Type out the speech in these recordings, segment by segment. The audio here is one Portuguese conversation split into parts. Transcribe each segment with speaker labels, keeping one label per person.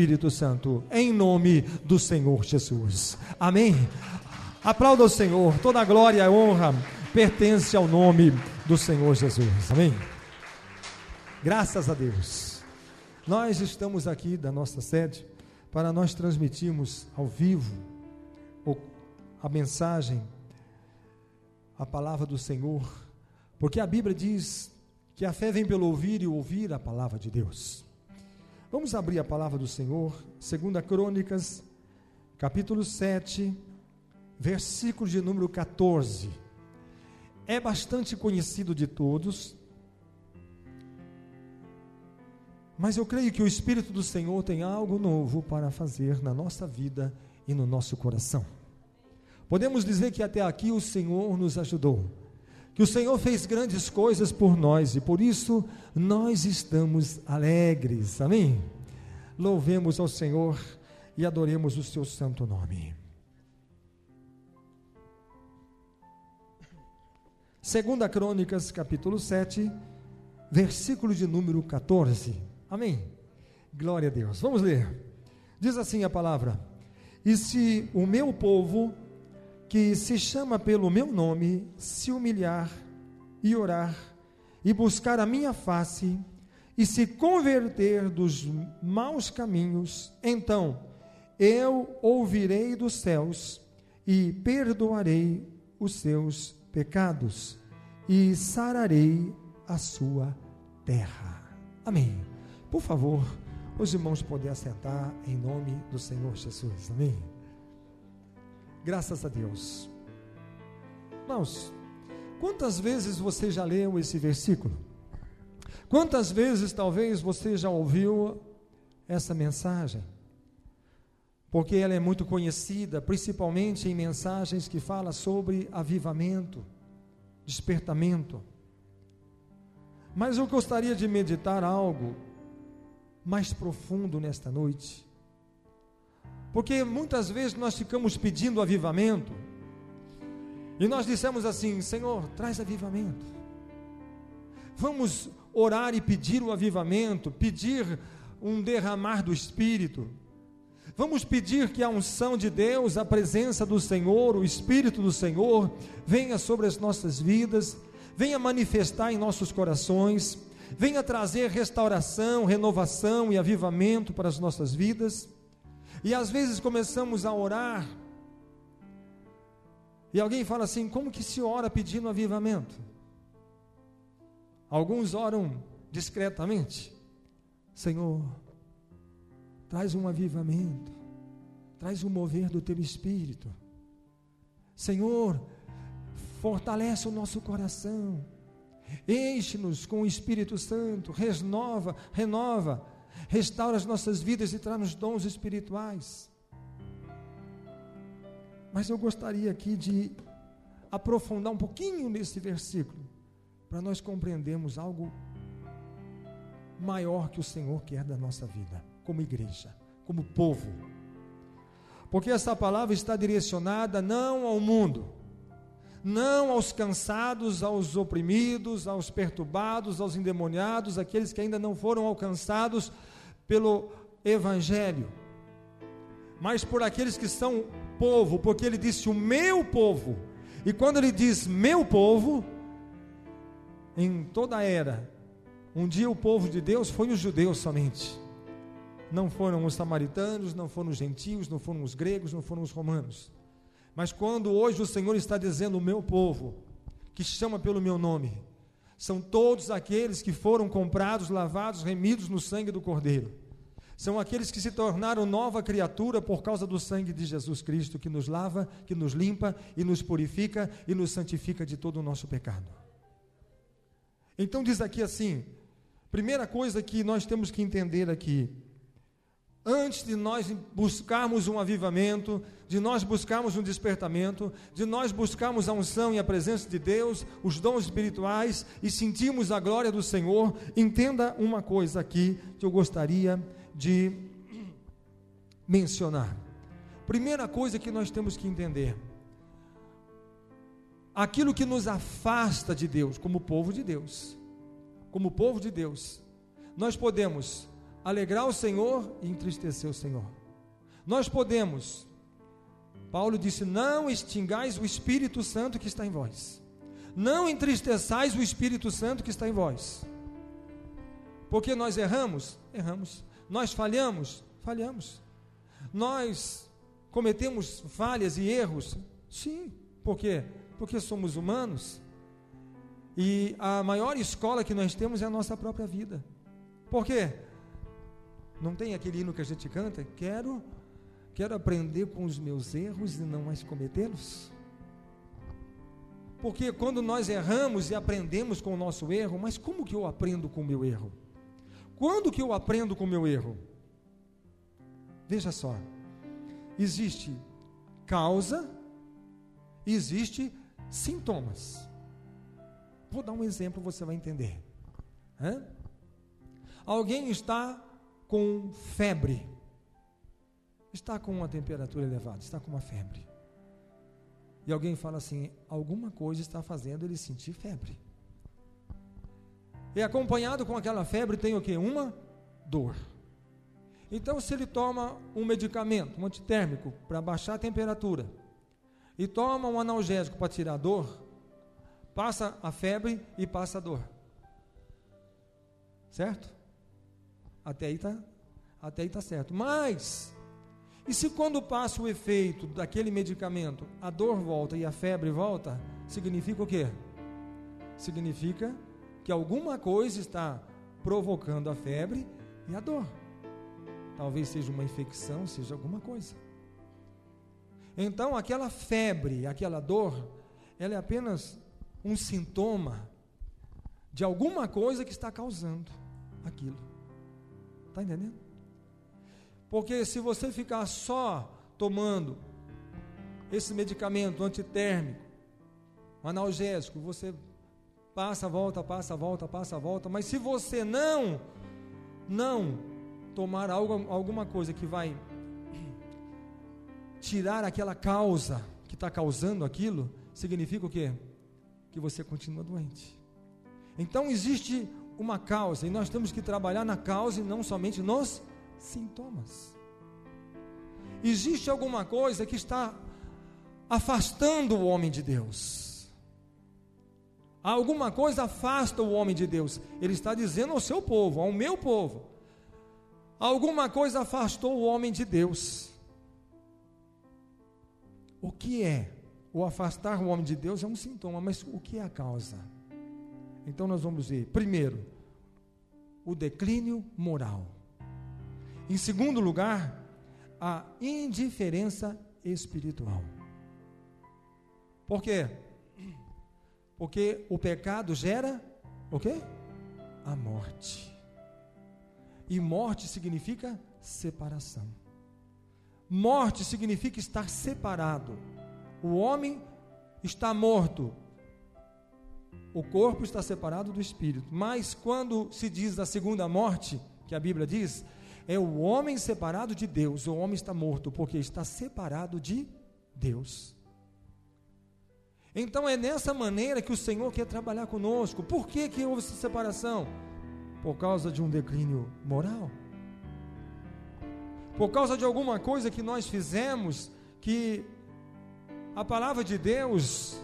Speaker 1: Espírito Santo, em nome do Senhor Jesus. Amém? Aplauda o Senhor. Toda a glória e a honra pertence ao nome do Senhor Jesus. Amém? Graças a Deus. Nós estamos aqui da nossa sede para nós transmitirmos ao vivo a mensagem, a palavra do Senhor, porque a Bíblia diz que a fé vem pelo ouvir e ouvir a palavra de Deus. Vamos abrir a palavra do Senhor, 2 Crônicas, capítulo 7, versículo de número 14. É bastante conhecido de todos, mas eu creio que o Espírito do Senhor tem algo novo para fazer na nossa vida e no nosso coração. Podemos dizer que até aqui o Senhor nos ajudou, que o Senhor fez grandes coisas por nós e por isso nós estamos alegres, amém? Louvemos ao Senhor e adoremos o seu santo nome. 2 Crônicas, capítulo 7, versículo de número 14, amém? Glória a Deus. Vamos ler. Diz assim a palavra: e se o meu povo, que se chama pelo meu nome, se humilhar e orar e buscar a minha face e se converter dos maus caminhos, então eu ouvirei dos céus e perdoarei os seus pecados e sararei a sua terra. Amém. Por favor, os irmãos podem assentar em nome do Senhor Jesus. Amém. Graças a Deus. Irmãos, quantas vezes você já leu esse versículo? Quantas vezes talvez você já ouviu essa mensagem? Porque ela é muito conhecida, principalmente em mensagens que falam sobre avivamento, despertamento. Mas eu gostaria de meditar algo mais profundo nesta noite. Porque muitas vezes nós ficamos pedindo avivamento, e nós dissemos assim: Senhor, traz avivamento. Vamos orar e pedir o avivamento, pedir um derramar do Espírito. Vamos pedir que a unção de Deus, a presença do Senhor, o Espírito do Senhor, venha sobre as nossas vidas, venha manifestar em nossos corações, venha trazer restauração, renovação e avivamento para as nossas vidas. E às vezes começamos a orar, e alguém fala assim: como que se ora pedindo avivamento? Alguns oram discretamente: Senhor, traz um avivamento, traz um mover do teu Espírito. Senhor, fortalece o nosso coração, enche-nos com o Espírito Santo, renova, restaura as nossas vidas e traz-nos dons espirituais. Mas eu gostaria aqui de aprofundar um pouquinho nesse versículo, para nós compreendermos algo maior que o Senhor quer da nossa vida, como igreja, como povo. Porque essa palavra está direcionada não ao mundo, não aos cansados, aos oprimidos, aos perturbados, aos endemoniados, aqueles que ainda não foram alcançados pelo Evangelho, mas por aqueles que são povo, porque ele disse o meu povo, e quando ele diz meu povo, em toda a era, um dia o povo de Deus foi os judeus somente, não foram os samaritanos, não foram os gentios, não foram os gregos, não foram os romanos. Mas quando hoje o Senhor está dizendo o meu povo, que chama pelo meu nome, são todos aqueles que foram comprados, lavados, remidos no sangue do Cordeiro. São aqueles que se tornaram nova criatura por causa do sangue de Jesus Cristo, que nos lava, que nos limpa e nos purifica e nos santifica de todo o nosso pecado. Então diz aqui assim, primeira coisa que nós temos que entender aqui, antes de nós buscarmos um avivamento, de nós buscarmos um despertamento, de nós buscarmos a unção e a presença de Deus, os dons espirituais e sentirmos a glória do Senhor, entenda uma coisa aqui que eu gostaria de mencionar. Primeira coisa que nós temos que entender, aquilo que nos afasta de Deus, como povo de Deus, nós podemos alegrar o Senhor e entristecer o Senhor. Nós podemos, Paulo disse, não extingais o Espírito Santo que está em vós, não entristeçais o Espírito Santo que está em vós, porque nós erramos, nós falhamos, nós cometemos falhas e erros, sim, por quê? Porque somos humanos, e a maior escola que nós temos é a nossa própria vida. Por quê? Não tem aquele hino que a gente canta? Quero aprender com os meus erros e não mais cometê-los. Porque quando nós erramos e aprendemos com o nosso erro, mas como que eu aprendo com o meu erro? Quando que eu aprendo com o meu erro? Veja só, existe causa, existe sintomas. Vou dar um exemplo, você vai entender. Alguém está com febre, está com uma temperatura elevada, está com uma febre, e alguém fala assim, alguma coisa está fazendo ele sentir febre, e acompanhado com aquela febre tem o quê? Uma dor. Então se ele toma um medicamento, um antitérmico para baixar a temperatura, e toma um analgésico para tirar a dor, passa a febre e passa a dor, certo? Até aí está certo. Mas, e se quando passa o efeito daquele medicamento, a dor volta e a febre volta, significa o quê? Significa que alguma coisa está provocando a febre e a dor. Talvez seja uma infecção, seja alguma coisa. Então, aquela febre, aquela dor, ela é apenas um sintoma de alguma coisa que está causando aquilo. Está entendendo? Porque se você ficar só tomando esse medicamento antitérmico, analgésico, você passa, volta, mas se você não tomar alguma coisa que vai tirar aquela causa que está causando aquilo, significa o quê? Que você continua doente. Então existe uma causa, e nós temos que trabalhar na causa e não somente nos sintomas. Existe alguma coisa que está afastando o homem de Deus. Alguma coisa afasta o homem de Deus. Ele está dizendo ao seu povo, ao meu povo, alguma coisa afastou o homem de Deus. O que é? O afastar o homem de Deus é um sintoma, mas o que é a causa? Então nós vamos ver, primeiro, o declínio moral. Em segundo lugar, a indiferença espiritual. Por quê? Porque o pecado gera o quê? A morte. E morte significa separação. Morte significa estar separado. O homem está morto. O corpo está separado do espírito. Mas quando se diz a segunda morte, que a Bíblia diz, é o homem separado de Deus. O homem está morto porque está separado de Deus. Então é nessa maneira que o Senhor quer trabalhar conosco. Por que houve essa separação? Por causa de um declínio moral. Por causa de alguma coisa que nós fizemos, que a palavra de Deus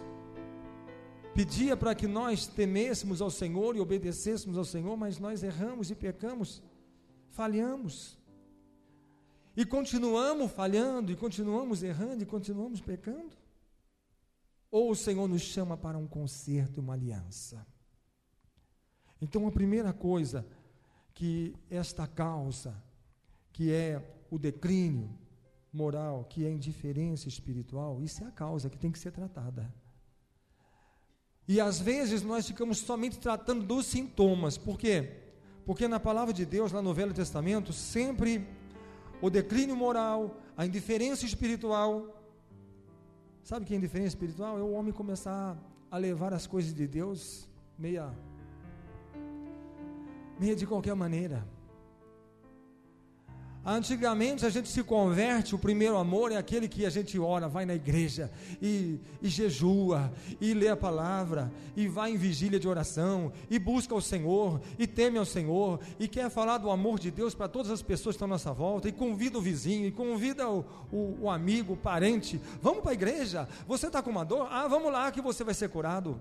Speaker 1: pedia para que nós temêssemos ao Senhor e obedecêssemos ao Senhor, mas nós erramos e pecamos, falhamos, e continuamos falhando, e continuamos errando, e continuamos pecando. Ou o Senhor nos chama para um conserto e uma aliança? Então a primeira coisa, que esta causa, que é o declínio moral, que é a indiferença espiritual, isso é a causa que tem que ser tratada. E às vezes nós ficamos somente tratando dos sintomas. Por quê? Porque na palavra de Deus, lá no Velho Testamento, sempre o declínio moral, a indiferença espiritual. Sabe o que é indiferença espiritual? É o homem começar a levar as coisas de Deus meia de qualquer maneira. Antigamente a gente se converte, o primeiro amor é aquele que a gente ora, vai na igreja e jejua, e lê a palavra, e vai em vigília de oração, e busca o Senhor, e teme ao Senhor, e quer falar do amor de Deus para todas as pessoas que estão à nossa volta, e convida o vizinho, e convida o amigo, o parente, vamos para a igreja, você está com uma dor? Vamos lá que você vai ser curado.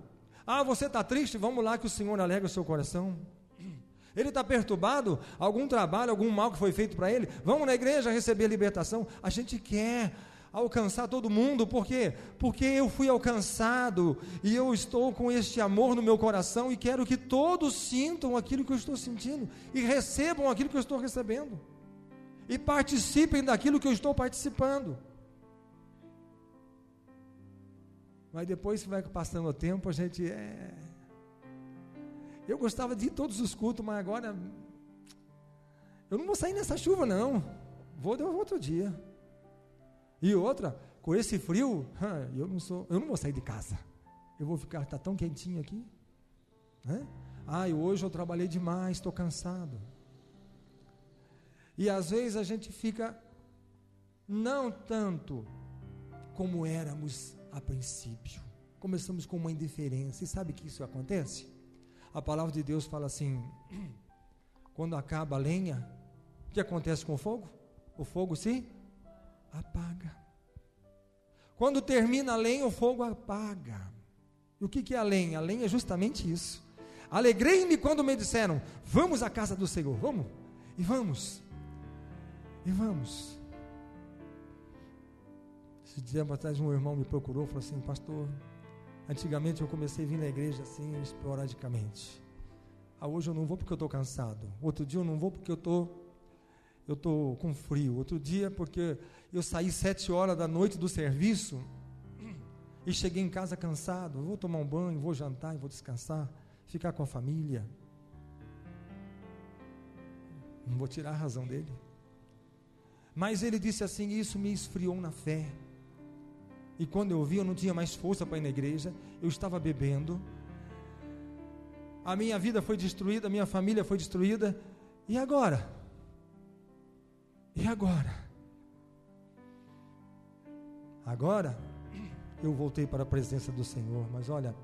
Speaker 1: Você está triste? Vamos lá que o Senhor alegra o seu coração. Ele está perturbado, algum trabalho, algum mal que foi feito para ele, vamos na igreja receber a libertação. A gente quer alcançar todo mundo, por quê? Porque eu fui alcançado, e eu estou com este amor no meu coração, e quero que todos sintam aquilo que eu estou sentindo, e recebam aquilo que eu estou recebendo, e participem daquilo que eu estou participando. Mas depois que vai passando o tempo, a gente eu gostava de ir todos os cultos, mas agora eu não vou sair nessa chuva não, vou outro dia. E outra, com esse frio, eu não vou sair de casa, eu vou ficar, está tão quentinho aqui, né? Hoje eu trabalhei demais, estou cansado. E às vezes a gente fica não tanto como éramos a princípio, começamos com uma indiferença, e sabe que isso acontece? A palavra de Deus fala assim, quando acaba a lenha, o que acontece com o fogo? O fogo se apaga. Quando termina a lenha, o fogo apaga. E o que é a lenha? A lenha é justamente isso. Alegrei-me quando me disseram, vamos à casa do Senhor, vamos, e vamos, e vamos. Esse tempo atrás um irmão me procurou, falou assim, pastor, antigamente eu comecei a vir na igreja assim, esporadicamente. Hoje eu não vou porque eu estou cansado. Outro dia eu não vou porque eu estou com frio. Outro dia porque eu saí 7 horas da noite do serviço e cheguei em casa cansado. Eu vou tomar um banho, vou jantar e vou descansar, ficar com a família. Não vou tirar a razão dele. Mas ele disse assim, isso me esfriou na fé. E quando eu vi, eu não tinha mais força para ir na igreja, eu estava bebendo, a minha vida foi destruída, a minha família foi destruída, e agora? E agora? Agora, eu voltei para a presença do Senhor, mas olha,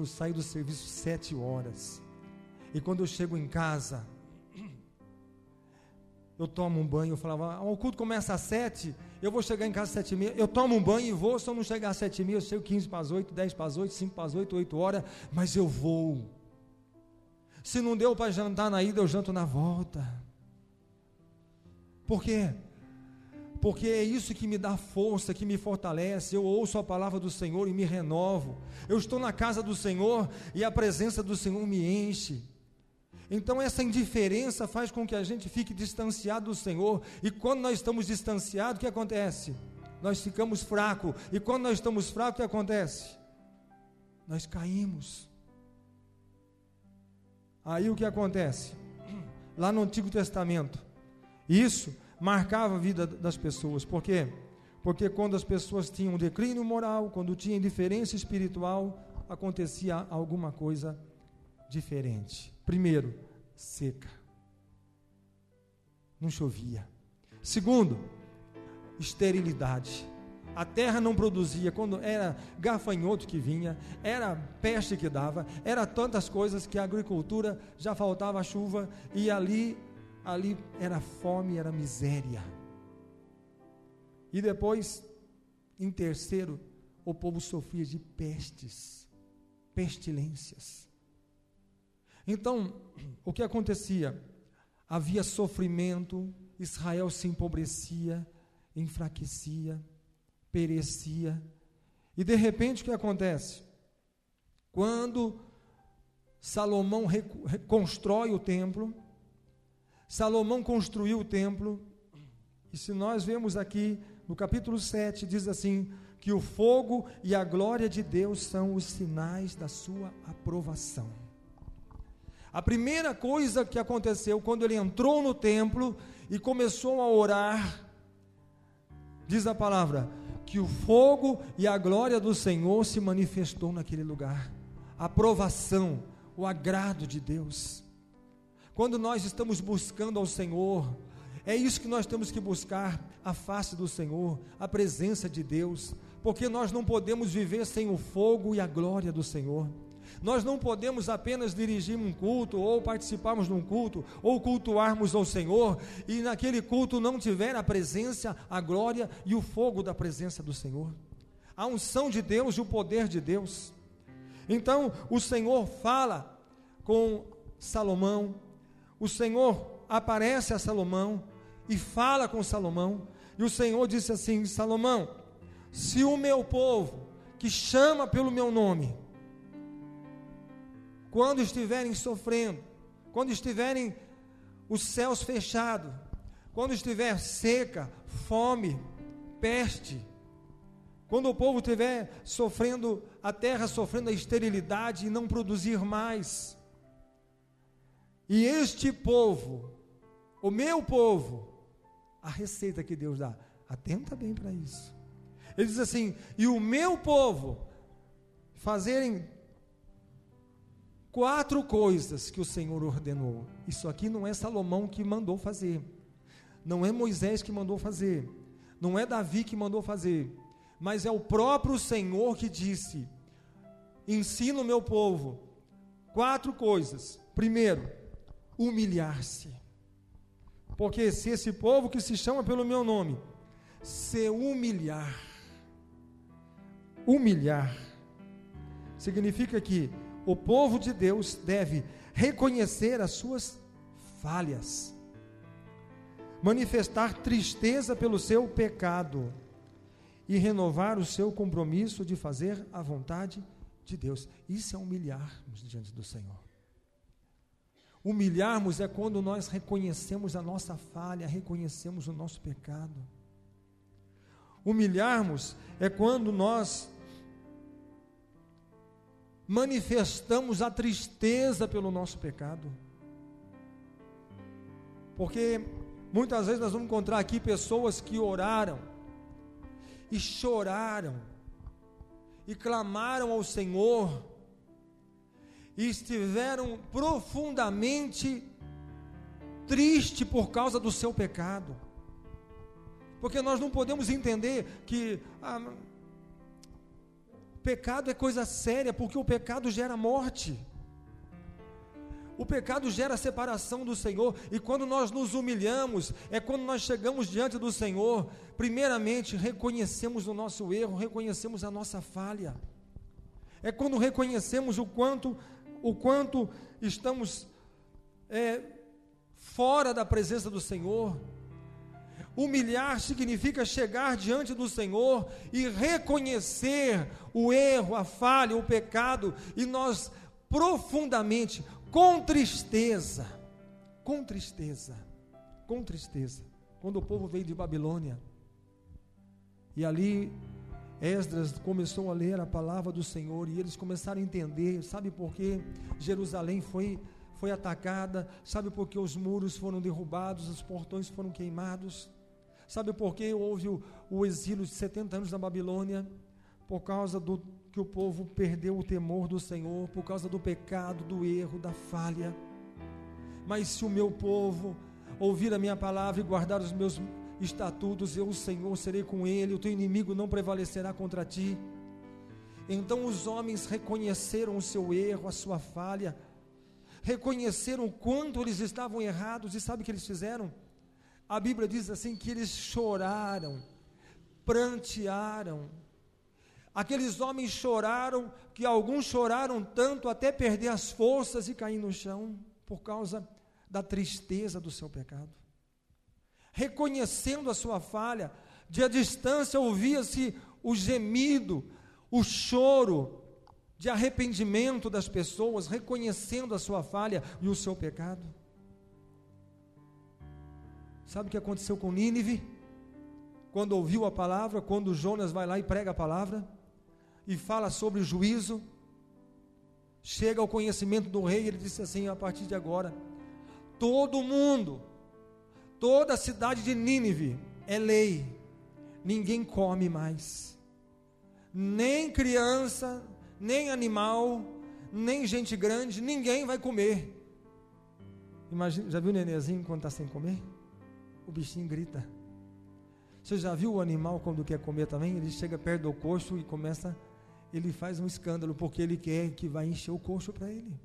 Speaker 1: saio do serviço 7 horas, e quando eu chego em casa, eu tomo um banho, eu falava, o culto começa às 7, eu vou chegar em casa às 7h30, eu tomo um banho e vou, se eu não chegar às 7h30, eu chego 15 para as 8, 10 para as 8, 5 para as 8, 8 horas, mas eu vou. Se não deu para jantar na ida, eu janto na volta. Por quê? Porque é isso que me dá força, que me fortalece. Eu ouço a palavra do Senhor e me renovo. Eu estou na casa do Senhor e a presença do Senhor me enche. Então essa indiferença faz com que a gente fique distanciado do Senhor, e quando nós estamos distanciados, o que acontece? Nós ficamos fracos, e quando nós estamos fracos, o que acontece? Nós caímos. Aí o que acontece? Lá no Antigo Testamento, isso marcava a vida das pessoas. Por quê? Porque quando as pessoas tinham um declínio moral, quando tinha indiferença espiritual, acontecia alguma coisa diferente. Primeiro, seca, não chovia. Segundo, esterilidade, a terra não produzia. Quando era gafanhoto que vinha, era peste que dava, era tantas coisas que a agricultura já faltava chuva, e ali era fome, era miséria. E depois, em terceiro, o povo sofria de pestilências. Então, o que acontecia? Havia sofrimento, Israel se empobrecia, enfraquecia, perecia. E de repente o que acontece? Quando Salomão reconstrói o templo, Salomão construiu o templo, e se nós vemos aqui no capítulo 7, diz assim, que o fogo e a glória de Deus são os sinais da sua aprovação. A primeira coisa que aconteceu quando ele entrou no templo e começou a orar, diz a palavra, que o fogo e a glória do Senhor se manifestou naquele lugar. A aprovação, o agrado de Deus. Quando nós estamos buscando ao Senhor, É isso que nós temos que buscar, a face do Senhor, a presença de Deus, porque nós não podemos viver sem o fogo e a glória do Senhor. Nós não podemos apenas dirigir um culto, ou participarmos de um culto, ou cultuarmos ao Senhor, e naquele culto não tiver a presença, a glória e o fogo da presença do Senhor, a unção de Deus e o poder de Deus. Então o Senhor fala com Salomão, o Senhor aparece a Salomão e fala com Salomão, e o Senhor disse assim: Salomão, se o meu povo, que chama pelo meu nome, quando estiverem sofrendo, quando estiverem os céus fechados, quando estiver seca, fome, peste, quando o povo estiver sofrendo, a terra sofrendo a esterilidade e não produzir mais, e este povo, o meu povo, a receita que Deus dá, atenta bem para isso. Ele diz assim: e o meu povo fazerem 4 coisas que o Senhor ordenou. Isso aqui não é Salomão que mandou fazer, não é Moisés que mandou fazer, não é Davi que mandou fazer, mas é o próprio Senhor que disse: ensina o meu povo 4 coisas. Primeiro, humilhar-se, porque se esse povo que se chama pelo meu nome se humilhar, significa que o povo de Deus deve reconhecer as suas falhas, manifestar tristeza pelo seu pecado e renovar o seu compromisso de fazer a vontade de Deus. Isso é humilharmos diante do Senhor. Humilharmos é quando nós reconhecemos a nossa falha, reconhecemos o nosso pecado. Humilharmos é quando nós manifestamos a tristeza pelo nosso pecado, porque muitas vezes nós vamos encontrar aqui pessoas que oraram e choraram e clamaram ao Senhor e estiveram profundamente tristes por causa do seu pecado, porque nós não podemos entender que pecado é coisa séria, porque o pecado gera morte, o pecado gera separação do Senhor, e quando nós nos humilhamos, é quando nós chegamos diante do Senhor, primeiramente reconhecemos o nosso erro, reconhecemos a nossa falha, é quando reconhecemos o quanto estamos fora da presença do Senhor. Humilhar significa chegar diante do Senhor e reconhecer o erro, a falha, o pecado, e nós profundamente, com tristeza, quando o povo veio de Babilônia, e ali Esdras começou a ler a palavra do Senhor, e eles começaram a entender, sabe por que Jerusalém foi atacada, sabe por que os muros foram derrubados, os portões foram queimados, sabe por que houve o exílio de 70 anos na Babilônia? Por causa do que o povo perdeu o temor do Senhor, por causa do pecado, do erro, da falha. Mas se o meu povo ouvir a minha palavra e guardar os meus estatutos, eu, o Senhor, serei com ele, o teu inimigo não prevalecerá contra ti. Então os homens reconheceram o seu erro, a sua falha, reconheceram o quanto eles estavam errados, e sabe o que eles fizeram? A Bíblia diz assim, que eles choraram, prantearam. Aqueles homens choraram, que alguns choraram tanto até perder as forças e cair no chão, por causa da tristeza do seu pecado. Reconhecendo a sua falha, de a distância ouvia-se o gemido, o choro de arrependimento das pessoas, reconhecendo a sua falha e o seu pecado. Sabe o que aconteceu com Nínive? Quando ouviu a palavra, quando Jonas vai lá e prega a palavra, e fala sobre o juízo, chega ao conhecimento do rei, ele disse assim: a partir de agora, todo mundo, toda a cidade de Nínive é lei, ninguém come mais, nem criança, nem animal, nem gente grande, ninguém vai comer. Imagina, já viu o nenenzinho quando está sem comer? o bichinho grita. Você já viu o animal quando quer comer também? Ele chega perto do coxo e ele faz um escândalo, porque ele quer que vai encher o coxo para ele.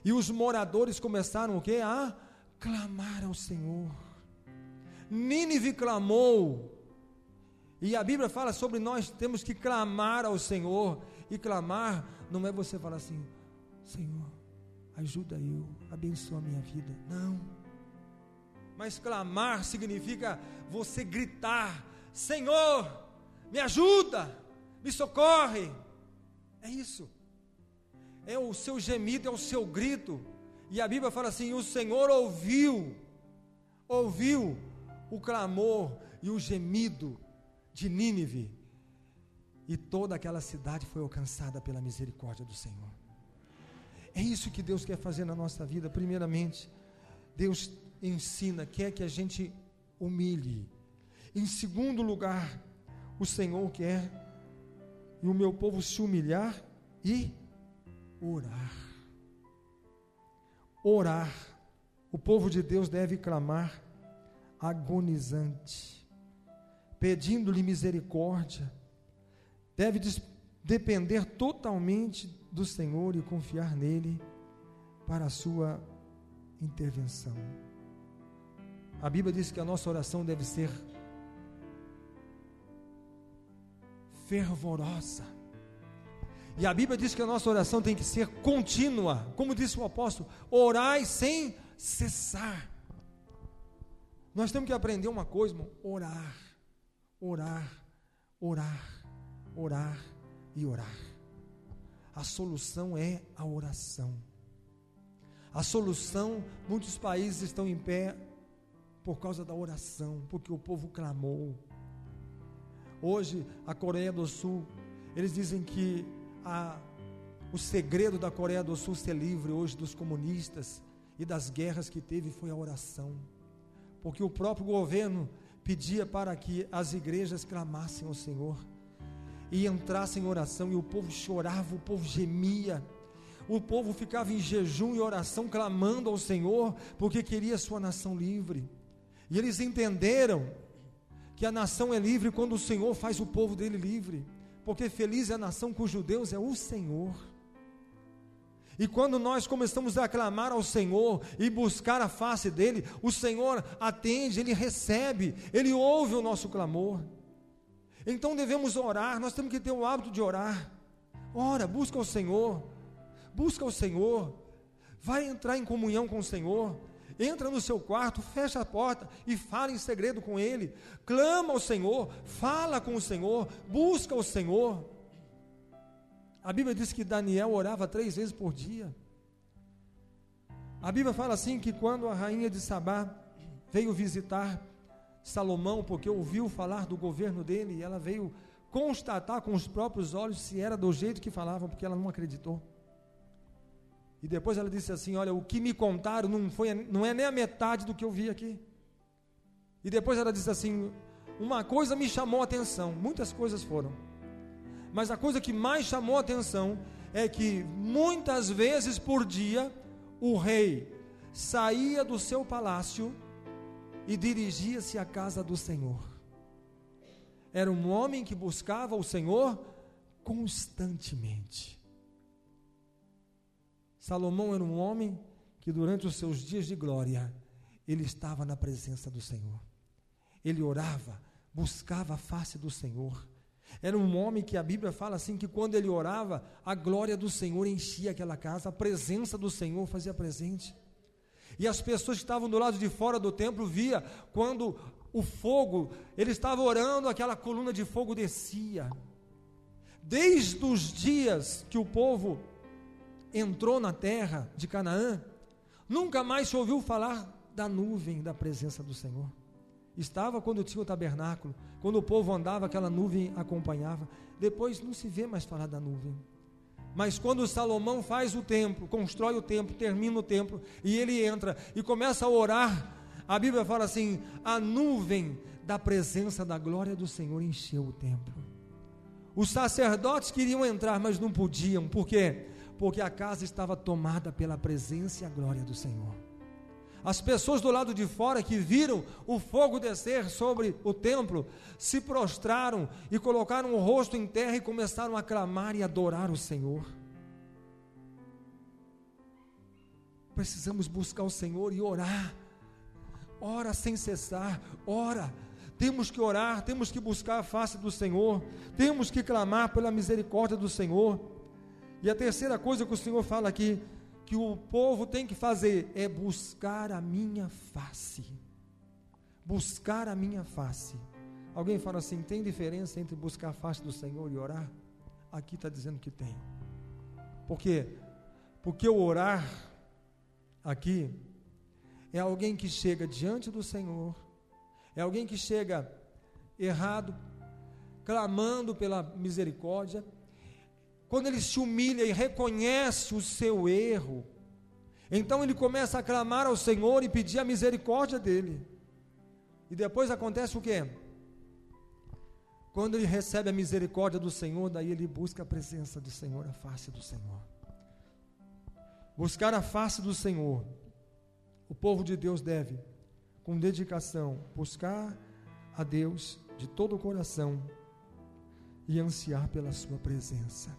Speaker 1: E os moradores começaram o quê? A clamar ao Senhor. Nínive clamou. E a Bíblia fala sobre nós temos que clamar ao Senhor. E clamar não é você falar assim: Senhor, ajuda eu, abençoa a minha vida. Não. Mas clamar significa você gritar: Senhor, me ajuda, me socorre. É isso. É o seu gemido, é o seu grito. E a Bíblia fala assim: o Senhor ouviu o clamor e o gemido de Nínive, e toda aquela cidade foi alcançada pela misericórdia do Senhor. É isso que Deus quer fazer na nossa vida. Primeiramente, Deus ensina, quer que a gente humilhe. Em segundo lugar, o Senhor quer e o meu povo se humilhar e orar. Orar. O povo de Deus deve clamar agonizante, pedindo-lhe misericórdia. Deve depender totalmente do Senhor e confiar nele para a sua intervenção. A Bíblia diz que a nossa oração deve ser fervorosa. E a Bíblia diz que a nossa oração tem que ser contínua. Como disse o apóstolo: orai sem cessar. Nós temos que aprender uma coisa, irmão: orar, orar, orar, orar e orar. A solução é a oração. A solução, muitos países estão em pé por causa da oração, porque o povo clamou. Hoje, a Coreia do Sul, eles dizem que o segredo da Coreia do Sul ser livre hoje dos comunistas e das guerras que teve foi a oração, porque o próprio governo pedia para que as igrejas clamassem ao Senhor e entrassem em oração, e o povo chorava, o povo gemia, o povo ficava em jejum e oração, clamando ao Senhor, porque queria a sua nação livre. E eles entenderam que a nação é livre quando o Senhor faz o povo dele livre, porque feliz é a nação cujo Deus é o Senhor. E quando nós começamos a clamar ao Senhor e buscar a face dele, o Senhor atende, ele recebe, ele ouve o nosso clamor. Então devemos orar, nós temos que ter o hábito de orar. Ora, busca o Senhor, vai entrar em comunhão com o Senhor. Entra no seu quarto, fecha a porta e fala em segredo com ele. Clama ao Senhor, fala com o Senhor, busca o Senhor. A Bíblia diz que Daniel orava 3 vezes por dia. A Bíblia fala assim que quando a rainha de Sabá veio visitar Salomão, porque ouviu falar do governo dele, ela veio constatar com os próprios olhos se era do jeito que falavam, porque ela não acreditou. E depois ela disse assim: olha, o que me contaram não é nem a metade do que eu vi aqui. E depois ela disse assim: uma coisa me chamou a atenção, muitas coisas foram, mas a coisa que mais chamou a atenção é que muitas vezes por dia o rei saía do seu palácio e dirigia-se à casa do Senhor. Era um homem que buscava o Senhor constantemente. Salomão era um homem que durante os seus dias de glória, ele estava na presença do Senhor. Ele orava, buscava a face do Senhor. Era um homem que a Bíblia fala assim, que quando ele orava, a glória do Senhor enchia aquela casa, a presença do Senhor fazia presente. E as pessoas que estavam do lado de fora do templo via quando o fogo, ele estava orando, aquela coluna de fogo descia. Desde os dias que o povo entrou na terra de Canaã, nunca mais se ouviu falar da nuvem da presença do Senhor. Estava quando tinha o tabernáculo, quando o povo andava, aquela nuvem acompanhava. Depois não se vê mais falar da nuvem. Mas quando Salomão faz o templo, constrói o templo, termina o templo, e ele entra e começa a orar, a Bíblia fala assim: a nuvem da presença da glória do Senhor encheu o templo. Os sacerdotes queriam entrar, mas não podiam. Por quê? Porque a casa estava tomada pela presença e a glória do Senhor. As pessoas do lado de fora que viram o fogo descer sobre o templo, se prostraram e colocaram o rosto em terra e começaram a clamar e adorar o Senhor. Precisamos buscar o Senhor e orar. Ora sem cessar, ora. Temos que orar, temos que buscar a face do Senhor, temos que clamar pela misericórdia do Senhor. E a terceira coisa que o Senhor fala aqui, que o povo tem que fazer, é buscar a minha face. Buscar a minha face. Alguém fala assim, tem diferença entre buscar a face do Senhor e orar? Aqui está dizendo que tem. Por quê? Porque o orar aqui é alguém que chega diante do Senhor, é alguém que chega errado, clamando pela misericórdia. Quando ele se humilha e reconhece o seu erro, então ele começa a clamar ao Senhor e pedir a misericórdia dele. E depois acontece o quê? Quando ele recebe a misericórdia do Senhor, daí ele busca a presença do Senhor, a face do Senhor. Buscar a face do Senhor. O povo de Deus deve, com dedicação, buscar a Deus de todo o coração e ansiar pela sua presença.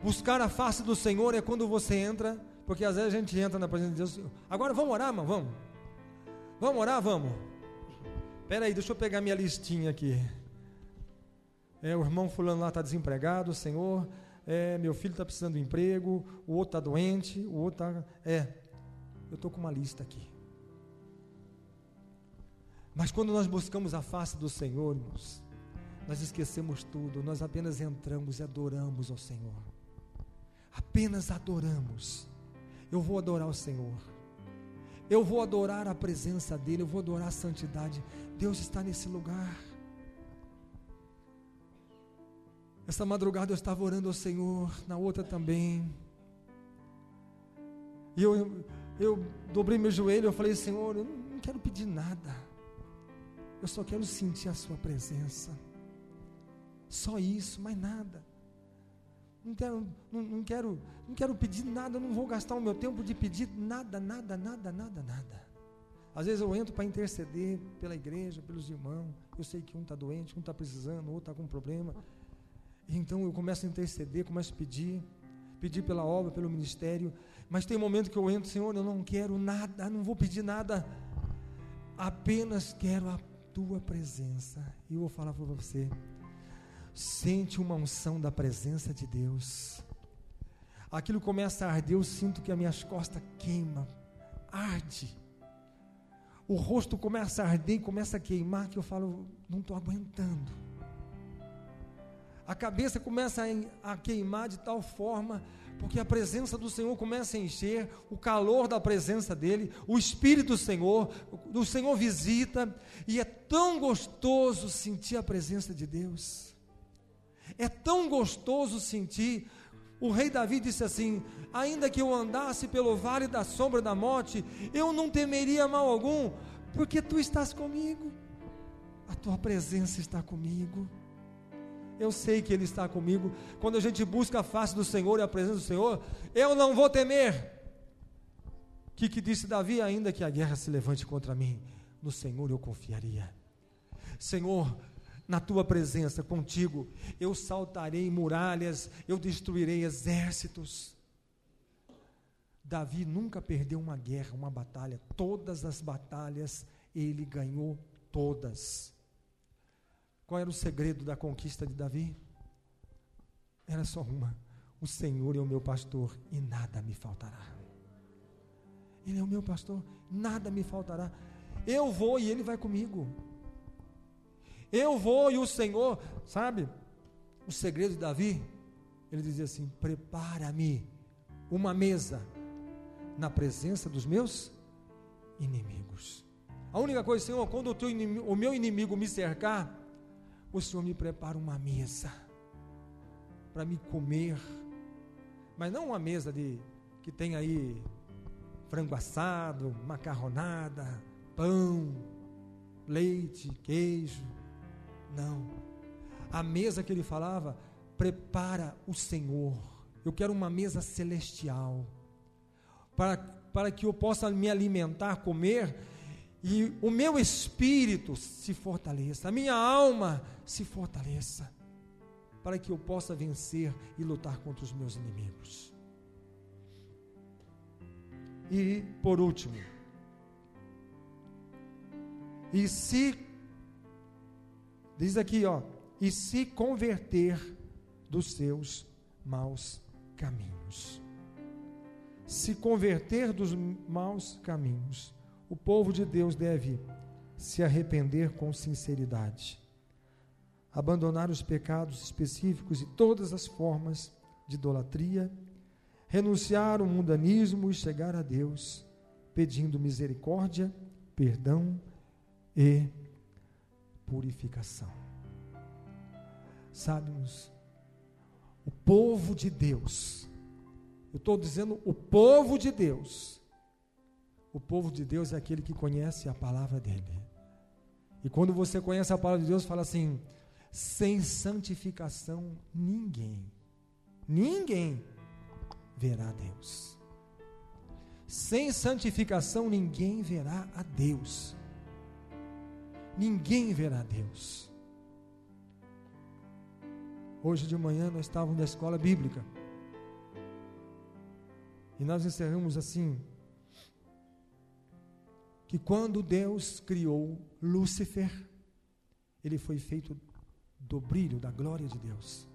Speaker 1: Buscar a face do Senhor é quando você entra, porque às vezes a gente entra na presença de Deus. Agora vamos orar, irmão, vamos. Vamos orar, vamos. Espera aí, deixa eu pegar minha listinha aqui. O irmão fulano lá está desempregado, Senhor. Meu filho está precisando de emprego, o outro está doente, o outro está... eu estou com uma lista aqui. Mas quando nós buscamos a face do Senhor, irmãos, nós esquecemos tudo, nós apenas entramos e adoramos ao Senhor. Apenas adoramos. Eu vou adorar o Senhor. Eu vou adorar a presença dEle, eu vou adorar a santidade. Deus está nesse lugar. Essa madrugada eu estava orando ao Senhor, na outra também. E eu dobrei meu joelho, eu falei, Senhor, eu não quero pedir nada. Eu só quero sentir a sua presença. Só isso, mais nada. Não quero pedir nada, não vou gastar o meu tempo de pedir nada. Às vezes eu entro para interceder pela igreja, pelos irmãos. Eu sei que um está doente, um está precisando, outro está com um problema. Então eu começo a interceder, começo a pedir pela obra, pelo ministério. Mas tem um momento que eu entro, Senhor, eu não quero nada, não vou pedir nada. Apenas quero a tua presença. E eu vou falar para você. Sente uma unção da presença de Deus. Aquilo começa a arder, eu sinto que as minhas costas queimam, arde. O rosto começa a arder e começa a queimar, que eu falo, não estou aguentando. A cabeça começa a queimar de tal forma, porque a presença do Senhor começa a encher, o calor da presença dEle, o Espírito do Senhor visita, e é tão gostoso sentir a presença de Deus. É tão gostoso sentir. O rei Davi disse assim: ainda que eu andasse pelo vale da sombra da morte, eu não temeria mal algum, porque tu estás comigo, a tua presença está comigo. Eu sei que Ele está comigo. Quando a gente busca a face do Senhor e a presença do Senhor, eu não vou temer. O que disse Davi? Ainda que a guerra se levante contra mim, no Senhor eu confiaria. Senhor, na tua presença, contigo, eu saltarei muralhas, eu destruirei exércitos. Davi nunca perdeu uma guerra, uma batalha. Todas as batalhas ele ganhou todas. Qual era o segredo da conquista de Davi? Era só uma: o Senhor é o meu pastor e nada me faltará. Ele é o meu pastor, nada me faltará. Eu vou e Ele vai comigo. Eu vou e o Senhor, sabe? O segredo de Davi, ele dizia assim: prepara-me uma mesa na presença dos meus inimigos. A única coisa, Senhor, quando o meu inimigo me cercar, o Senhor me prepara uma mesa para me comer, mas não uma mesa que tem aí frango assado, macarronada, pão, leite, queijo. Não, a mesa que ele falava, prepara o Senhor. Eu quero uma mesa celestial, para que eu possa me alimentar, comer, e o meu espírito se fortaleça, a minha alma se fortaleça, para que eu possa vencer e lutar contra os meus inimigos. E, por último, diz aqui, e se converter dos seus maus caminhos. Se converter dos maus caminhos. O povo de Deus deve se arrepender com sinceridade, abandonar os pecados específicos e todas as formas de idolatria, renunciar ao mundanismo e chegar a Deus, pedindo misericórdia, perdão e purificação. Sabe-nos, o povo de Deus, eu estou dizendo o povo de Deus é aquele que conhece a palavra dele. E quando você conhece a palavra de Deus, fala assim: sem santificação ninguém verá a Deus. Sem santificação ninguém verá a Deus. Ninguém verá a Deus. Hoje de manhã nós estávamos na escola bíblica e nós encerramos assim, que quando Deus criou Lúcifer, ele foi feito do brilho, da glória de Deus.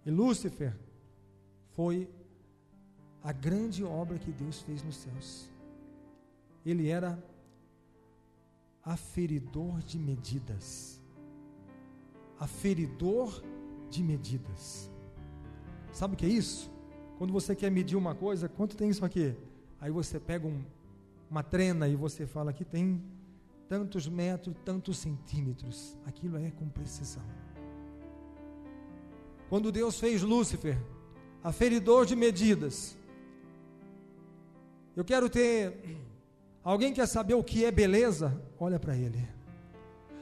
Speaker 1: E Lúcifer foi a grande obra que Deus fez nos céus. Ele era aferidor de medidas. Aferidor de medidas. Sabe o que é isso? Quando você quer medir uma coisa, quanto tem isso aqui? Aí você pega uma trena e você fala que tem tantos metros, tantos centímetros. Aquilo é com precisão. Quando Deus fez Lúcifer, aferidor de medidas, eu quero ter... Alguém quer saber o que é beleza? Olha para ele.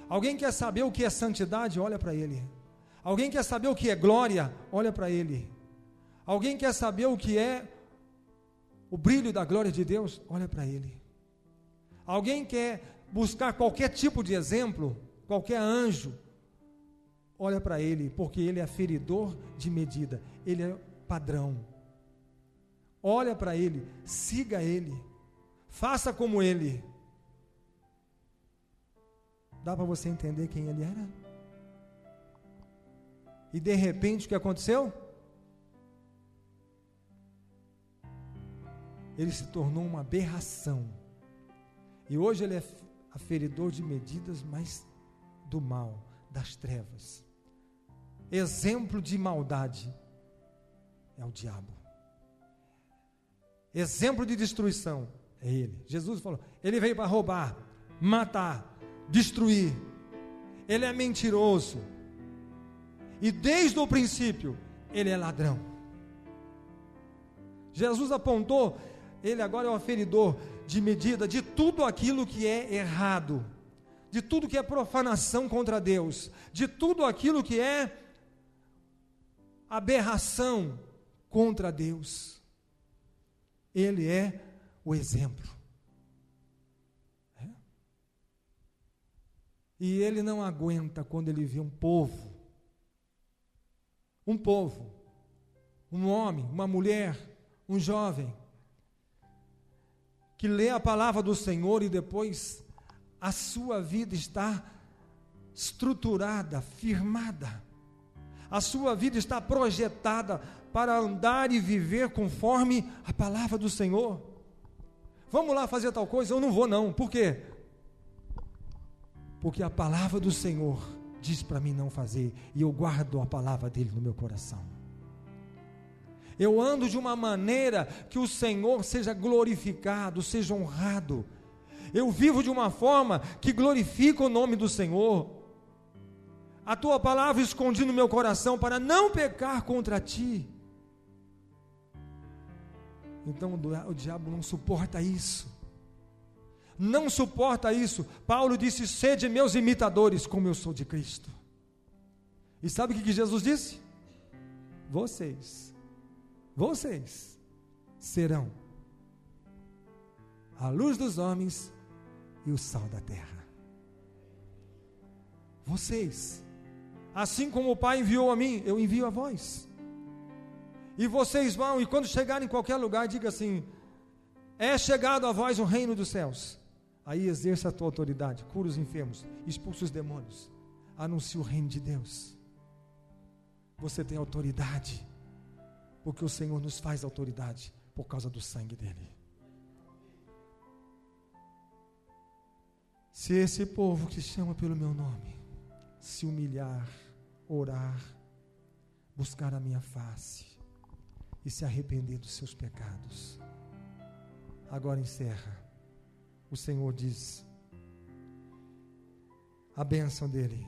Speaker 1: Alguém quer saber o que é santidade? Olha para ele. Alguém quer saber o que é glória? Olha para ele. Alguém quer saber o que é o brilho da glória de Deus? Olha para ele. Alguém quer buscar qualquer tipo de exemplo, qualquer anjo? Olha para ele, porque ele é aferidor de medida, ele é padrão. Olha para ele, siga ele, faça como ele. Dá para você entender quem ele era? E de repente o que aconteceu? Ele se tornou uma aberração. E hoje ele é aferidor de medidas, mas do mal, das trevas. Exemplo de maldade é o diabo. Exemplo de destruição é ele. Jesus falou, ele veio para roubar, matar, destruir. Ele é mentiroso. E desde o princípio, ele é ladrão. Jesus apontou, ele agora é o aferidor de medida de tudo aquilo que é errado, de tudo que é profanação contra Deus, de tudo aquilo que é aberração contra Deus. Ele é o exemplo. E ele não aguenta quando ele vê um povo, um homem, uma mulher, um jovem, que lê a palavra do Senhor e depois a sua vida está estruturada, firmada, a sua vida está projetada para andar e viver conforme a palavra do Senhor. Vamos lá fazer tal coisa? Eu não vou não. Por quê? Porque a palavra do Senhor diz para mim não fazer, e eu guardo a palavra dele no meu coração. Eu ando de uma maneira que o Senhor seja glorificado, seja honrado. Eu vivo de uma forma que glorifica o nome do Senhor. A tua palavra escondi no meu coração para não pecar contra ti. Então o diabo não suporta isso. Não suporta isso. Paulo disse, sede meus imitadores, como eu sou de Cristo. E sabe o que Jesus disse? Vocês serão a luz dos homens e o sal da terra. Vocês, assim como o Pai enviou a mim, eu envio a vós. E vocês vão, e quando chegarem em qualquer lugar, diga assim: é chegado a vós o reino dos céus. Aí exerça a tua autoridade, cura os enfermos, expulsa os demônios, anuncia o reino de Deus. Você tem autoridade, porque o Senhor nos faz autoridade por causa do sangue dele. Se esse povo que chama pelo meu nome se humilhar, orar, buscar a minha face e se arrepender dos seus pecados. Agora encerra. O Senhor diz a bênção dele: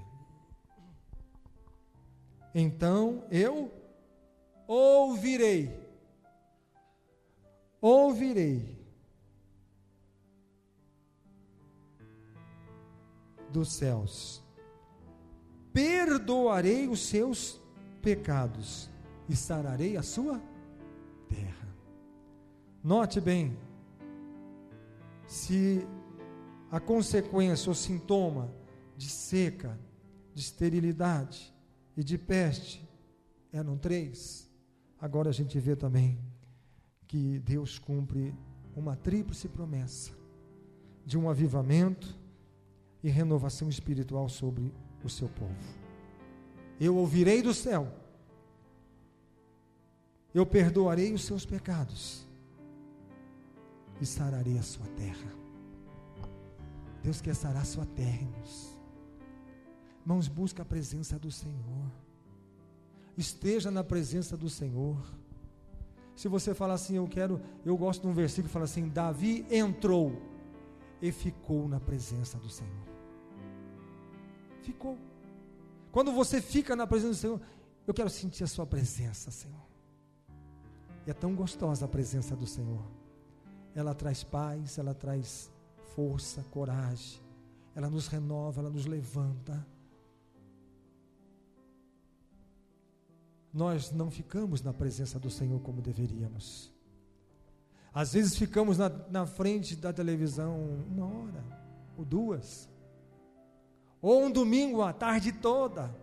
Speaker 1: então eu ouvirei dos céus, perdoarei os seus pecados e sararei a sua terra. Note bem, se a consequência ou sintoma de seca, de esterilidade e de peste eram 3, agora a gente vê também que Deus cumpre uma tríplice promessa de um avivamento e renovação espiritual sobre o seu povo. Eu ouvirei do céu, eu perdoarei os seus pecados e sararei a sua terra. Deus quer sarar a sua terra, irmãos. Irmãos, busca a presença do Senhor. Esteja na presença do Senhor. Se você falar assim, eu gosto de um versículo que fala assim: Davi entrou e ficou na presença do Senhor. Ficou. Quando você fica na presença do Senhor, eu quero sentir a sua presença, Senhor. E é tão gostosa a presença do Senhor. Ela traz paz, ela traz força, coragem, ela nos renova, ela nos levanta. Nós não ficamos na presença do Senhor como deveríamos. Às vezes ficamos na frente da televisão 1 hora ou 2, ou um domingo a tarde toda,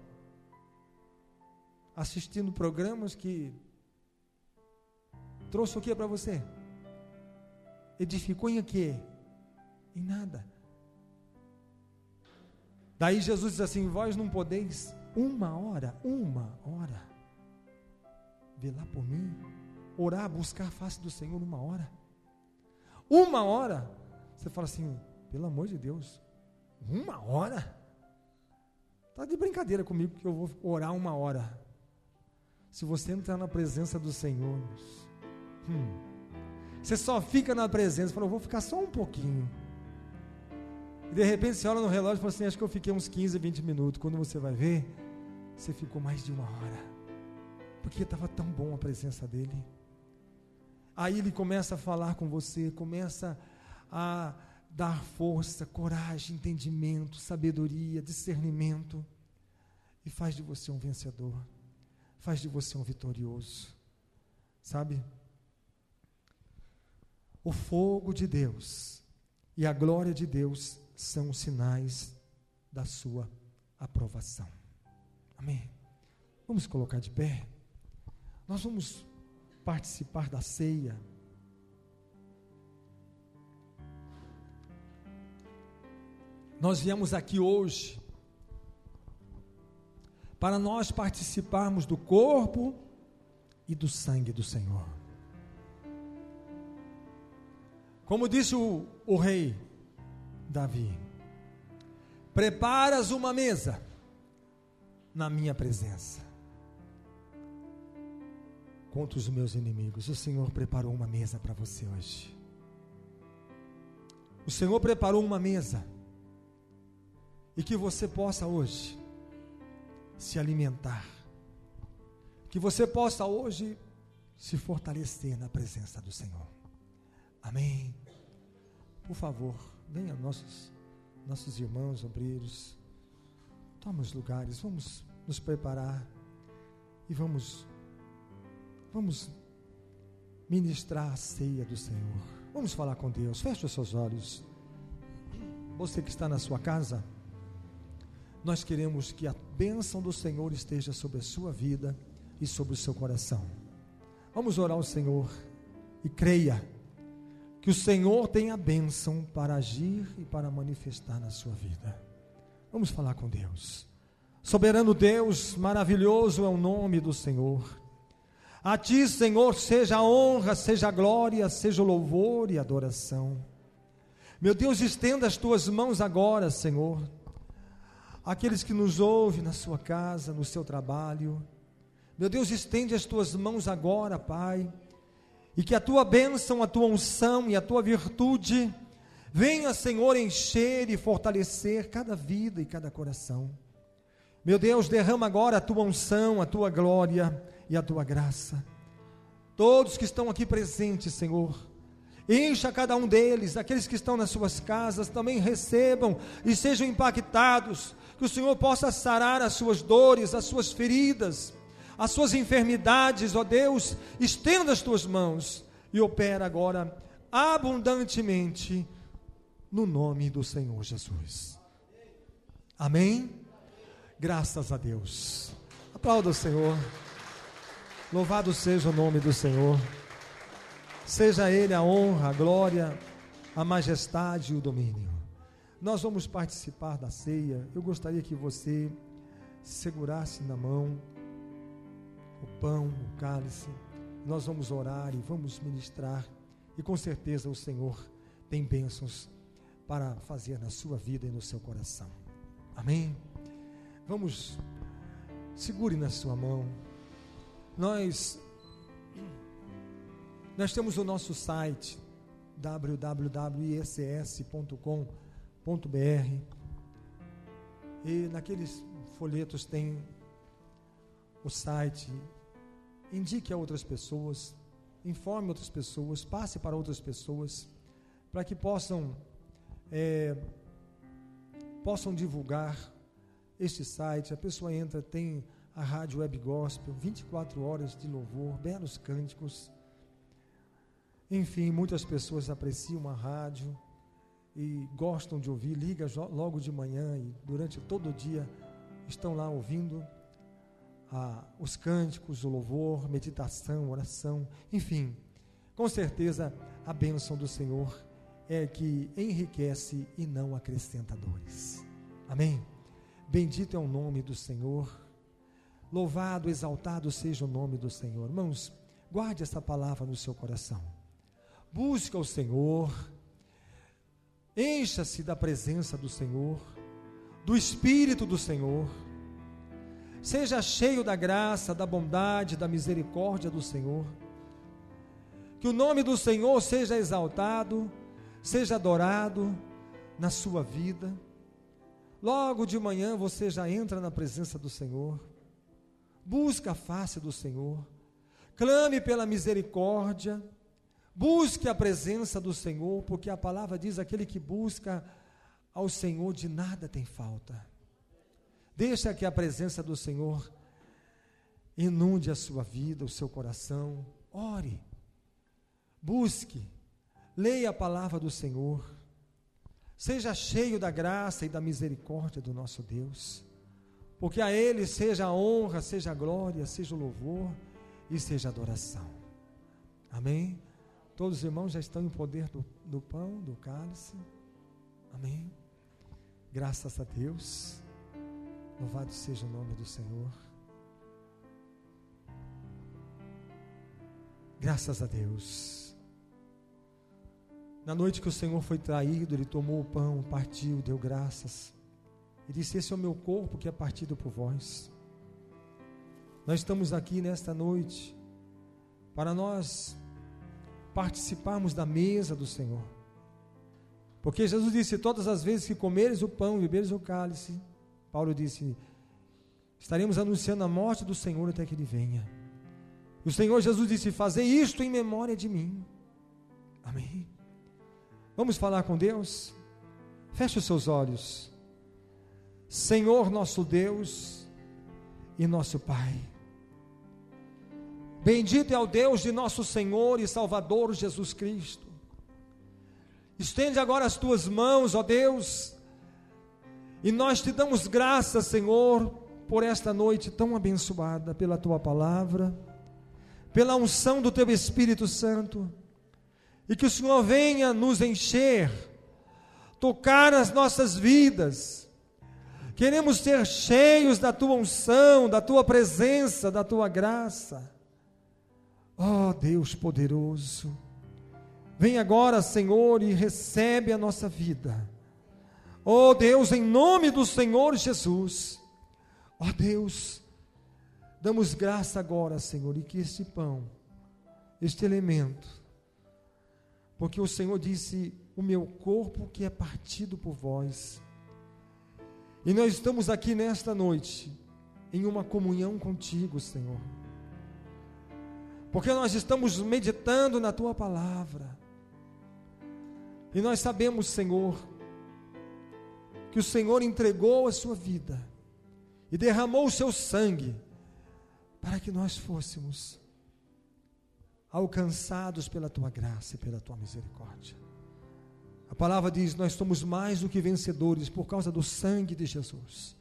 Speaker 1: assistindo programas que trouxe o que para você? Edificou em quê? Em nada. Daí Jesus diz assim: vós não podeis uma hora, velar por mim, orar, buscar a face do Senhor 1 hora. 1 hora, você fala assim: pelo amor de Deus, 1 hora? Está de brincadeira comigo que eu vou orar 1 hora. Se você entrar na presença do Senhor, você só fica na presença, fala: eu vou ficar só um pouquinho. E de repente você olha no relógio e fala assim: acho que eu fiquei uns 15, 20 minutos. Quando você vai ver, você ficou mais de 1 hora, porque estava tão bom a presença dele. Aí ele começa a falar com você, começa a dar força, coragem, entendimento, sabedoria, discernimento, e faz de você um vencedor, faz de você um vitorioso, sabe? O fogo de Deus e a glória de Deus são os sinais da sua aprovação. Amém? Vamos colocar de pé. Nós vamos participar da ceia. Nós viemos aqui hoje para nós participarmos do corpo e do sangue do Senhor. Como disse o rei Davi: preparas uma mesa na minha presença contra os meus inimigos. O Senhor preparou uma mesa para você hoje. O Senhor preparou uma mesa, e que você possa hoje se alimentar, que você possa hoje se fortalecer na presença do Senhor. Amém? Por favor, venha nossos irmãos obreiros, tome os lugares, vamos nos preparar e vamos ministrar a ceia do Senhor. Vamos falar com Deus. Feche os seus olhos. Você que está na sua casa, nós queremos que a bênção do Senhor esteja sobre a sua vida e sobre o seu coração. Vamos orar ao Senhor e creia que o Senhor tem a bênção para agir e para manifestar na sua vida. Vamos falar com Deus. Soberano Deus, maravilhoso é o nome do Senhor. A Ti, Senhor, seja a honra, seja a glória, seja o louvor e adoração. Meu Deus, estenda as Tuas mãos agora, Senhor, aqueles que nos ouvem na sua casa, no seu trabalho. Meu Deus, estende as Tuas mãos agora, Pai, e que a Tua bênção, a Tua unção e a Tua virtude venha, Senhor, encher e fortalecer cada vida e cada coração. Meu Deus, derrama agora a Tua unção, a Tua glória e a Tua graça. Todos que estão aqui presentes, Senhor, encha cada um deles, aqueles que estão nas suas casas, também recebam e sejam impactados, que o Senhor possa sarar as suas dores, as suas feridas, as suas enfermidades, ó Deus. Estenda as Tuas mãos e opera agora abundantemente no nome do Senhor Jesus. Amém? Graças a Deus. Aplauda o Senhor. Louvado seja o nome do Senhor. Seja a Ele a honra, a glória, a majestade e o domínio. Nós vamos participar da ceia. Eu gostaria que você segurasse na mão o pão, o cálice. Nós vamos orar e vamos ministrar. E com certeza o Senhor tem bênçãos para fazer na sua vida e no seu coração. Amém? Vamos, segure na sua mão. Nós temos o nosso site www.ics.com.br e naqueles folhetos tem o site. Indique a outras pessoas, informe outras pessoas, passe para outras pessoas, para que possam divulgar este site. A pessoa entra, tem a Rádio Web Gospel, 24 horas de louvor, belos cânticos. Enfim, muitas pessoas apreciam a rádio e gostam de ouvir, liga logo de manhã e durante todo o dia estão lá ouvindo os cânticos, o louvor, meditação, oração, enfim. Com certeza a bênção do Senhor é que enriquece e não acrescenta dores. Amém? Bendito é o nome do Senhor. Louvado, exaltado seja o nome do Senhor. Irmãos, guarde essa palavra no seu coração. Busca o Senhor. Encha-se da presença do Senhor, do Espírito do Senhor. Seja cheio da graça, da bondade, da misericórdia do Senhor. Que o nome do Senhor seja exaltado, seja adorado na sua vida. Logo de manhã você já entra na presença do Senhor. Busca a face do Senhor. Clame pela misericórdia. Busque a presença do Senhor, porque a palavra diz: aquele que busca ao Senhor de nada tem falta. Deixa que a presença do Senhor inunde a sua vida, o seu coração. Ore, busque, leia a palavra do Senhor. Seja cheio da graça e da misericórdia do nosso Deus, porque a Ele seja a honra, seja a glória, seja o louvor e seja a adoração. Amém? Todos os irmãos já estão em poder do pão, do cálice. Amém? Graças a Deus. Louvado seja o nome do Senhor. Graças a Deus. Na noite que o Senhor foi traído, Ele tomou o pão, partiu, deu graças e disse: esse é o meu corpo que é partido por vós. Nós estamos aqui nesta noite para nós participarmos da mesa do Senhor, porque Jesus disse: todas as vezes que comeres o pão e beberes o cálice, Paulo disse, estaremos anunciando a morte do Senhor até que Ele venha. E o Senhor Jesus disse: fazei isto em memória de mim. Amém? Vamos falar com Deus? Feche os seus olhos. Senhor nosso Deus e nosso Pai, bendito é o Deus de nosso Senhor e Salvador Jesus Cristo. Estende agora as tuas mãos, ó Deus, e nós te damos graças, Senhor, por esta noite tão abençoada, pela tua palavra, pela unção do teu Espírito Santo, e que o Senhor venha nos encher, tocar as nossas vidas. Queremos ser cheios da tua unção, da tua presença, da tua graça. Ó Deus poderoso, vem agora, Senhor, e recebe a nossa vida. Ó Deus, em nome do Senhor Jesus. Ó Deus, damos graça agora, Senhor, e que este pão, este elemento, porque o Senhor disse, o meu corpo que é partido por vós. E nós estamos aqui nesta noite, em uma comunhão contigo, Senhor, porque nós estamos meditando na tua palavra, e nós sabemos, Senhor, que o Senhor entregou a sua vida, e derramou o seu sangue, para que nós fôssemos alcançados pela tua graça e pela tua misericórdia. A palavra diz, nós somos mais do que vencedores, por causa do sangue de Jesus.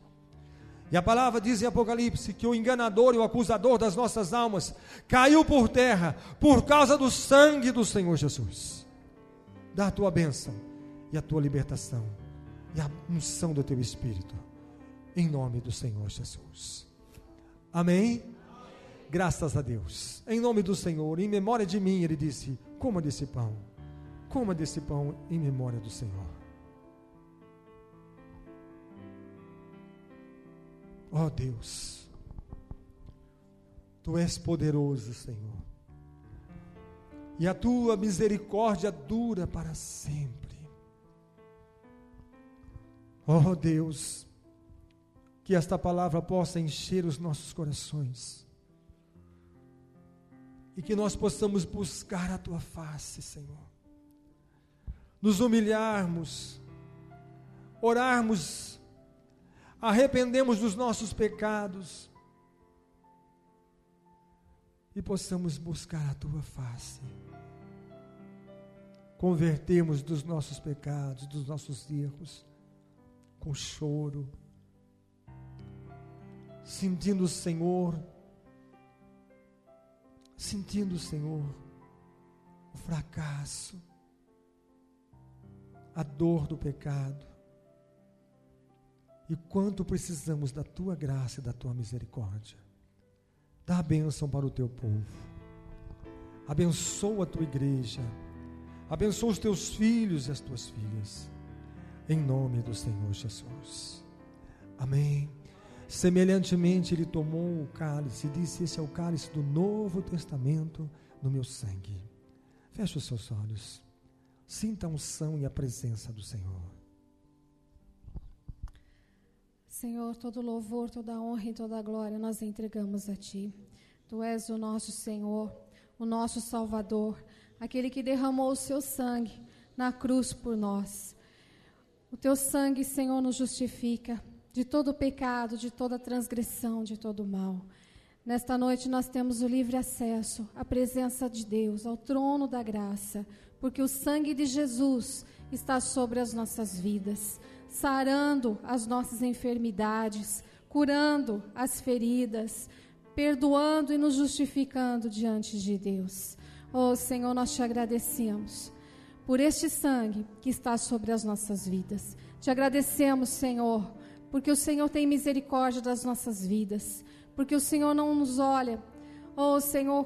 Speaker 1: E a palavra diz em Apocalipse, que o enganador e o acusador das nossas almas, caiu por terra, por causa do sangue do Senhor Jesus. Dá a tua bênção, e a tua libertação, e a unção do teu Espírito, em nome do Senhor Jesus. Amém? Graças a Deus. Em nome do Senhor, em memória de mim, ele disse, coma desse pão em memória do Senhor. Ó Deus, tu és poderoso, Senhor, e a tua misericórdia dura para sempre. Ó Deus, que esta palavra possa encher os nossos corações, e que nós possamos buscar a tua face, Senhor, nos humilharmos, orarmos, arrependemos dos nossos pecados, e possamos buscar a tua face, convertermos dos nossos pecados, dos nossos erros, com choro, sentindo, Senhor, o fracasso, a dor do pecado, e quanto precisamos da tua graça e da tua misericórdia. Dá a bênção para o teu povo, abençoa a tua igreja, abençoa os teus filhos e as tuas filhas, em nome do Senhor Jesus. Amém. Semelhantemente ele tomou o cálice e disse, esse é o cálice do Novo Testamento no meu sangue. Feche os seus olhos, sinta a unção e a presença do Senhor.
Speaker 2: Senhor, todo louvor, toda honra e toda glória nós entregamos a Ti. Tu és o nosso Senhor, o nosso Salvador, aquele que derramou o seu sangue na cruz por nós. O Teu sangue, Senhor, nos justifica de todo pecado, de toda transgressão, de todo mal. Nesta noite nós temos o livre acesso à presença de Deus, ao trono da graça, porque o sangue de Jesus está sobre as nossas vidas, sarando as nossas enfermidades, curando as feridas, perdoando e nos justificando diante de Deus. Oh Senhor, nós te agradecemos por este sangue que está sobre as nossas vidas. Te agradecemos, Senhor, porque o Senhor tem misericórdia das nossas vidas, porque o Senhor não nos olha, oh Senhor,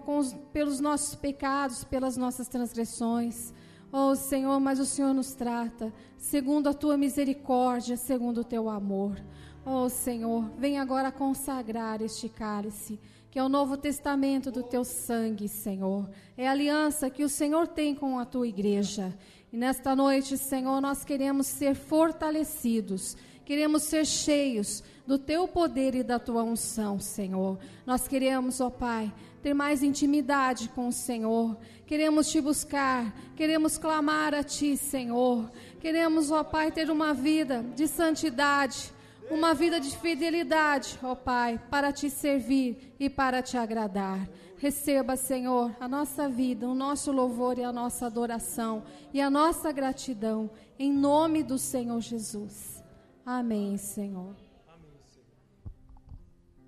Speaker 2: pelos nossos pecados, pelas nossas transgressões, oh Senhor, mas o Senhor nos trata segundo a tua misericórdia, segundo o teu amor. Oh Senhor, vem agora consagrar este cálice, que é o Novo Testamento do teu sangue, Senhor. É a aliança que o Senhor tem com a tua igreja. E nesta noite, Senhor, nós queremos ser fortalecidos, queremos ser cheios do teu poder e da tua unção, Senhor. Nós queremos, ó Pai, ter mais intimidade com o Senhor. Queremos te buscar, queremos clamar a ti, Senhor. Queremos, ó Pai, ter uma vida de santidade. uma vida de fidelidade, ó Pai, para te servir e para te agradar. Receba, Senhor, a nossa vida, o nosso louvor e a nossa adoração e a nossa gratidão, em nome do Senhor Jesus. Amém, Senhor.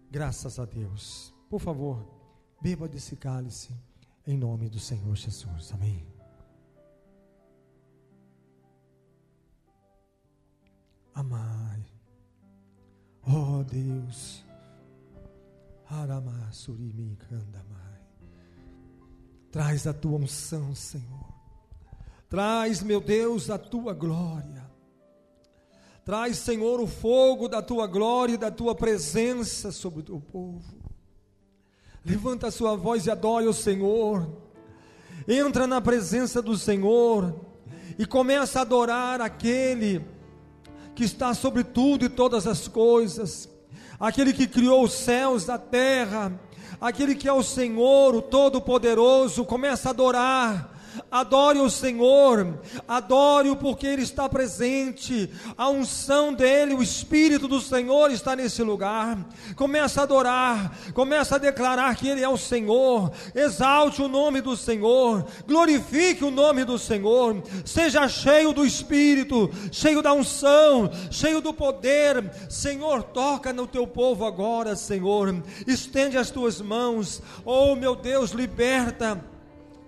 Speaker 1: Graças a Deus. Por favor, beba desse cálice, em nome do Senhor Jesus. Amém. Amai. Oh Deus. Aramasurimi Kandamai. Traz a tua unção, Senhor. Traz, meu Deus, a tua glória. Traz, Senhor, o fogo da tua glória e da tua presença sobre o teu povo. Levanta a sua voz e adore o Senhor. Entra na presença do Senhor e começa a adorar aquele que está sobre tudo e todas as coisas, aquele que criou os céus, a terra, aquele que é o Senhor, o Todo-Poderoso. Começa a adorar. Adore o Senhor, adore-o porque Ele está presente, a unção dEle, o Espírito do Senhor está nesse lugar. Começa a adorar, começa a declarar que Ele é o Senhor, exalte o nome do Senhor, glorifique o nome do Senhor, seja cheio do Espírito, cheio da unção, cheio do poder. Senhor, toca no teu povo agora, Senhor, estende as tuas mãos, oh meu Deus, liberta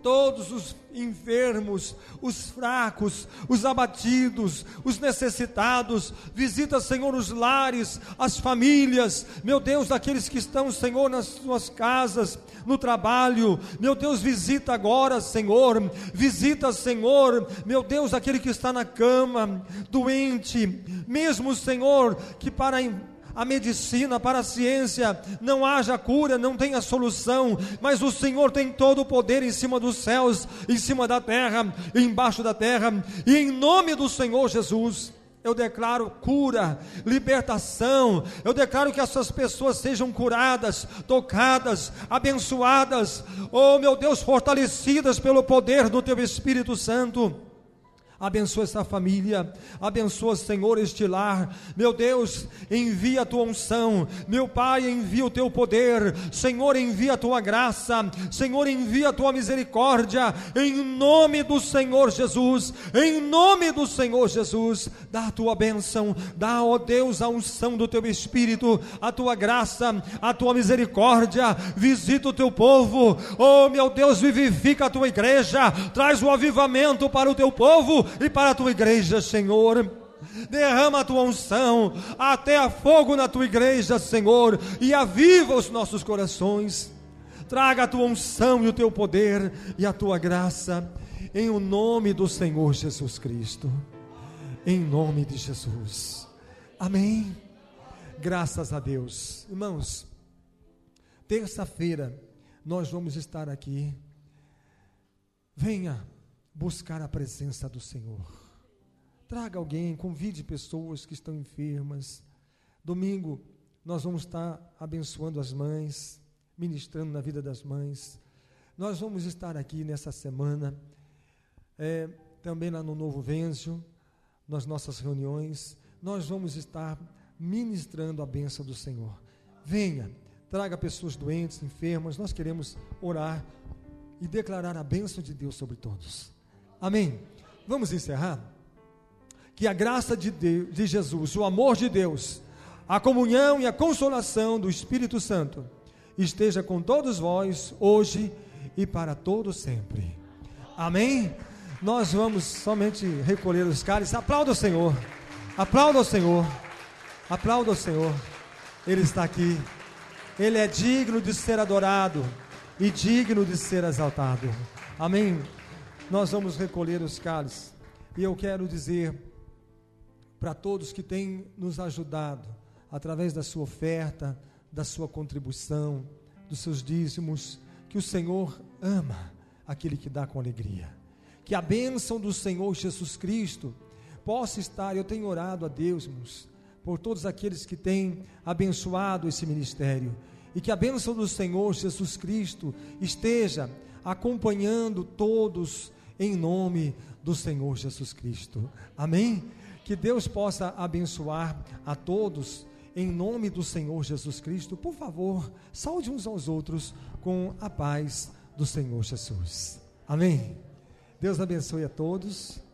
Speaker 1: todos os enfermos, os fracos, os abatidos, os necessitados. Visita, Senhor, os lares, as famílias, meu Deus, daqueles que estão, Senhor, nas suas casas, no trabalho. Meu Deus, visita agora, Senhor, visita, Senhor, meu Deus, aquele que está na cama, doente, mesmo, Senhor, que para a medicina, para a ciência, não haja cura, não tenha solução, mas o Senhor tem todo o poder em cima dos céus, em cima da terra, embaixo da terra, e em nome do Senhor Jesus, eu declaro cura, libertação. Eu declaro que essas pessoas sejam curadas, tocadas, abençoadas, oh meu Deus, fortalecidas pelo poder do Teu Espírito Santo. Abençoa essa família, abençoa, Senhor, este lar. Meu Deus, envia a tua unção. Meu Pai, envia o teu poder. Senhor, envia a tua graça. Senhor, envia a tua misericórdia. Em nome do Senhor Jesus, em nome do Senhor Jesus, dá a tua bênção, dá, ó Deus, a unção do teu Espírito, a tua graça, a tua misericórdia. Visita o teu povo, oh meu Deus, vivifica a tua igreja, traz o avivamento para o teu povo e para a tua igreja, Senhor. Derrama a tua unção, até a fogo na tua igreja, Senhor, e aviva os nossos corações. Traga a tua unção e o teu poder e a tua graça, em o nome do Senhor Jesus Cristo, em nome de Jesus, amém. Graças a Deus. Irmãos, terça-feira nós vamos estar aqui. Venha buscar a presença do Senhor. Traga alguém, convide pessoas que estão enfermas. Domingo nós vamos estar abençoando as mães, ministrando na vida das mães. Nós vamos estar aqui nessa semana, também lá no Novo Vêncio, nas nossas reuniões, nós vamos estar ministrando a bênção do Senhor. Venha, traga pessoas doentes, enfermas. Nós queremos orar e declarar a bênção de Deus sobre todos. Amém. Vamos encerrar? Que a graça de Deus, de Jesus, o amor de Deus, a comunhão e a consolação do Espírito Santo esteja com todos vós, hoje e para todo sempre. Amém? Nós vamos somente recolher os cálices. Aplauda o Senhor, aplauda o Senhor, aplauda o Senhor. Ele está aqui, Ele é digno de ser adorado e digno de ser exaltado. Amém? Nós vamos recolher os cálices, e eu quero dizer para todos que têm nos ajudado, através da sua oferta, da sua contribuição, dos seus dízimos, que o Senhor ama aquele que dá com alegria. Que a bênção do Senhor Jesus Cristo possa estar. Eu tenho orado a Deus, irmãos, por todos aqueles que têm abençoado esse ministério, e que a bênção do Senhor Jesus Cristo esteja acompanhando todos, em nome do Senhor Jesus Cristo. Amém? Que Deus possa abençoar a todos, em nome do Senhor Jesus Cristo. Por favor, saúde uns aos outros com a paz do Senhor Jesus. Amém. Deus abençoe a todos.